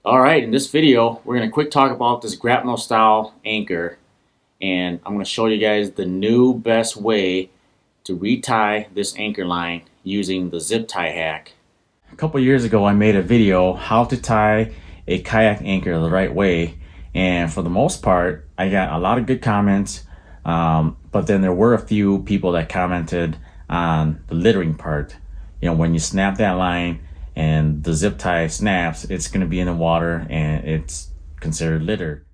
All right, in this video, we're going to quick talk about this grapnel style anchor, and I'm going to show you guys the new best way to retie this anchor line using the zip tie hack. A couple years ago, I made a video how to tie a kayak anchor the right way, and for the most part, I got a lot of good comments, but then there were a few people that commented on the littering part. You know, when you snap that line and the zip tie snaps, it's going to be in the water and it's considered litter.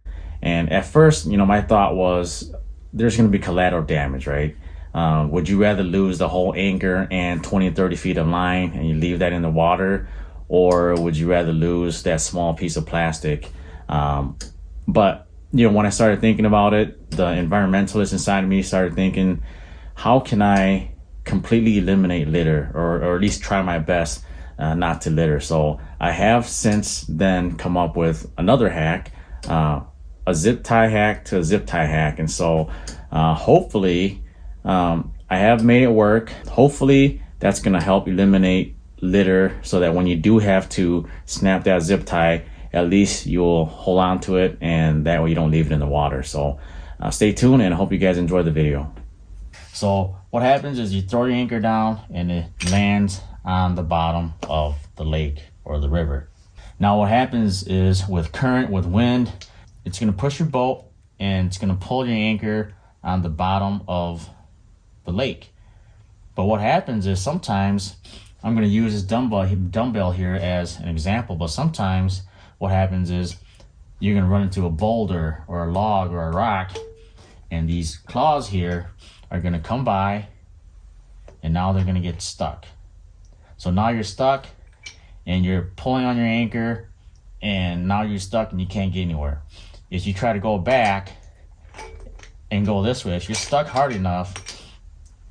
And at first, you know, my thought was there's going to be collateral damage, right? Would you rather lose the whole anchor and 20 30 feet of line and you leave that in the water, or would you rather lose that small piece of plastic? But you know, when I started thinking about it, the environmentalist inside of me started thinking, how can I completely eliminate litter, or at least try my best not to litter? So I have since then come up with another hack, a zip tie hack to a zip tie hack. And so hopefully I have made it work. Hopefully that's going to help eliminate litter so that when you do have to snap that zip tie, at least you'll hold on to it and that way you don't leave it in the water. So stay tuned and I hope you guys enjoy the video. So what happens is you throw your anchor down and it lands on the bottom of the lake or the river. Now what happens is with current, with wind, it's going to push your boat and it's going to pull your anchor on the bottom of the lake. But what happens is sometimes, I'm going to use this dumbbell here as an example, but sometimes what happens is you're going to run into a boulder or a log or a rock, and these claws here are going to come by and now they're going to get stuck. So now you're stuck and you're pulling on your anchor and now you're stuck and you can't get anywhere. If you try to go back and go this way, if you're stuck hard enough,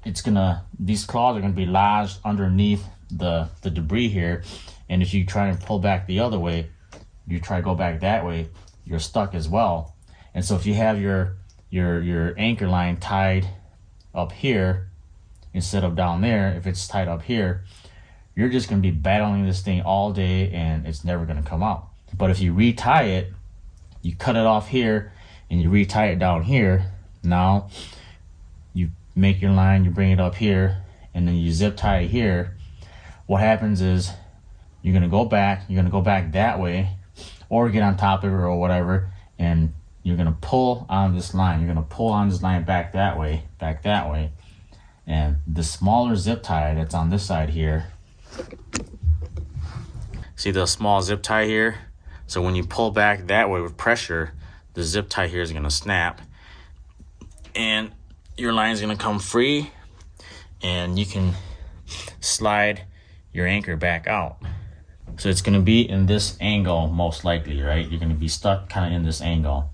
these claws are gonna be lodged underneath the debris here. And if you try and pull back the other way, you try to go back that way, you're stuck as well. And so if you have your anchor line tied up here instead of down there, if it's tied up here, you're just going to be battling this thing all day and it's never going to come out. But if you retie it, you cut it off here and you retie it down here, now you make your line, you bring it up here, and then you zip tie it here. What happens is you're going to go back that way or get on top of it or whatever, and you're going to pull on this line. You're going to pull on this line back that way. And the smaller zip tie that's on this side here, see the small zip tie here? So when you pull back that way with pressure, the zip tie here is going to snap and your line is going to come free and you can slide your anchor back out. So it's going to be in this angle most likely, right? You're going to be stuck kind of in this angle.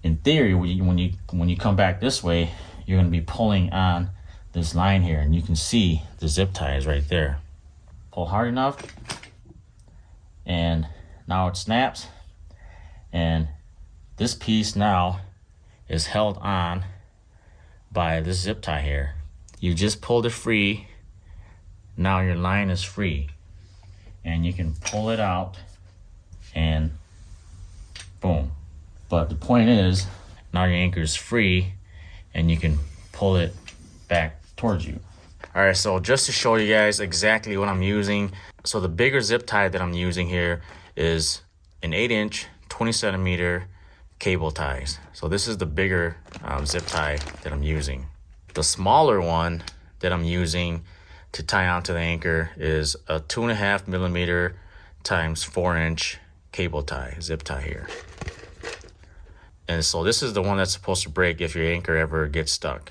In theory, when you come back this way, you're going to be pulling on this line here, and you can see the zip tie is right there. Pull hard enough, and now it snaps, and this piece now is held on by this zip tie here. You just pulled it free. Now your line is free, and you can pull it out, and boom. But the point is, now your anchor is free, and you can pull it back towards you. All right, so just to show you guys exactly what I'm using. So the bigger zip tie that I'm using here is an 8-inch, 20-centimeter cable ties. So this is the bigger zip tie that I'm using. The smaller one that I'm using to tie onto the anchor is a 2.5 millimeter times 4-inch cable tie, zip tie here. And so this is the one that's supposed to break if your anchor ever gets stuck.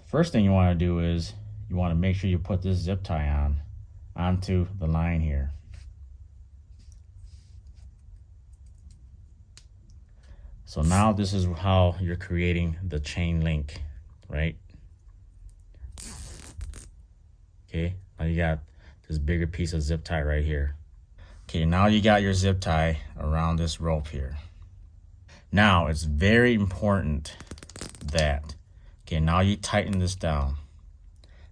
First thing you want to do is you want to make sure you put this zip tie onto the line here. So now this is how you're creating the chain link, right? Okay, now you got this bigger piece of zip tie right here. Okay, now you got your zip tie around this rope here. Now it's very important that, okay, now you tighten this down.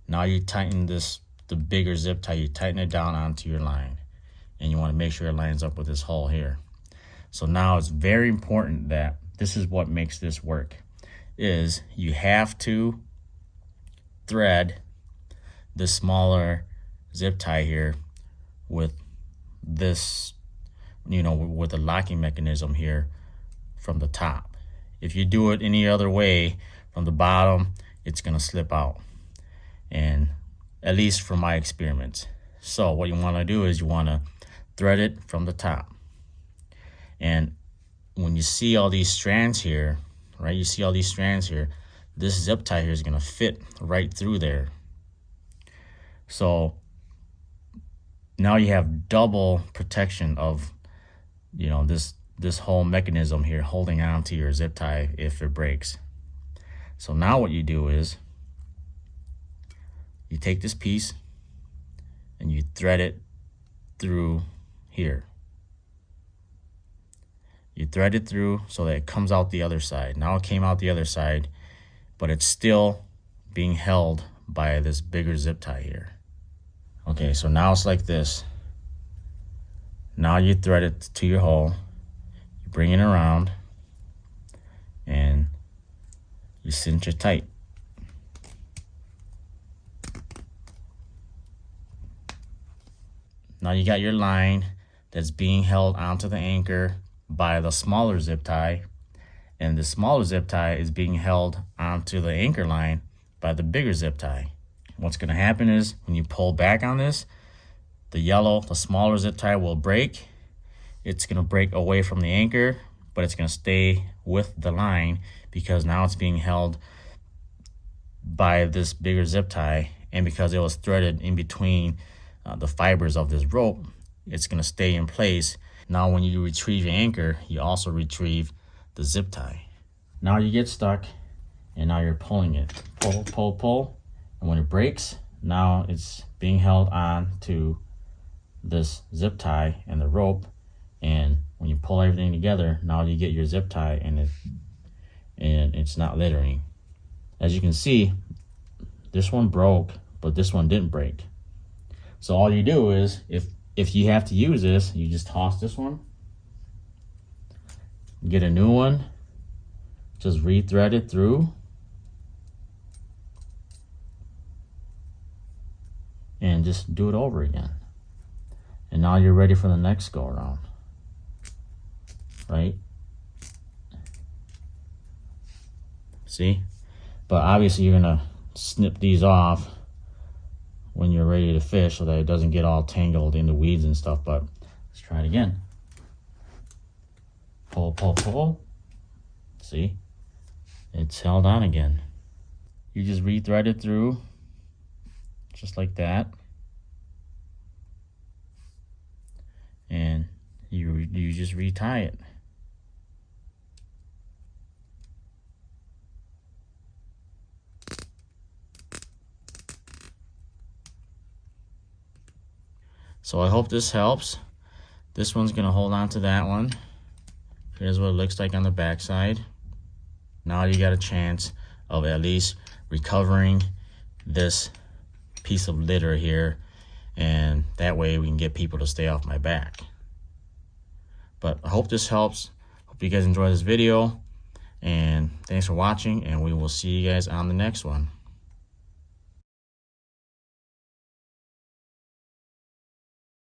Now you tighten the bigger zip tie, you tighten it down onto your line. and you want to make sure it lines up with this hole here. So now it's very important that this is what makes this work, is you have to thread the smaller zip tie here with this, with the locking mechanism here from the top. If you do it any other way from the bottom, it's gonna slip out, and at least from my experiments. So what you want to do is you want to thread it from the top, and when you see all these strands here, right, this zip tie here is going to fit right through there. So now you have double protection of, this whole mechanism here holding on to your zip tie if it breaks. So now what you do is you take this piece and you thread it through here. You thread it through so that it comes out the other side. Now it came out the other side, but it's still being held by this bigger zip tie here. Okay, so now it's like this. Now you thread it to your hole, you bring it around, and you cinch it tight. Now you got your line that's being held onto the anchor by the smaller zip tie, and the smaller zip tie is being held onto the anchor line by the bigger zip tie. What's going to happen is when you pull back on this, the smaller zip tie will break. It's going to break away from the anchor, but it's going to stay with the line because now it's being held by this bigger zip tie, and because it was threaded in between the fibers of this rope, it's going to stay in place. Now when you retrieve your anchor, you also retrieve the zip tie. Now you get stuck, and now you're pulling it. Pull, pull, pull. And when it breaks, now it's being held on to this zip tie and the rope. And when you pull everything together, now you get your zip tie, and it's not littering. As you can see, this one broke, but this one didn't break. So all you do is, if you have to use this, you just toss this one, get a new one, just re-thread it through, and just do it over again. And now you're ready for the next go around, right? See? But obviously you're gonna snip these off when you're ready to fish so that it doesn't get all tangled in the weeds and stuff. But let's try it again. Pull, pull, pull. See? It's held on again. You just re-thread it through, just like that. And you just retie it. So I hope this helps. This one's gonna hold on to that one. Here's what it looks like on the back side. Now you got a chance of at least recovering this piece of litter here, and that way we can get people to stay off my back. But I hope this helps. Hope you guys enjoy this video, and thanks for watching, and we will see you guys on the next one.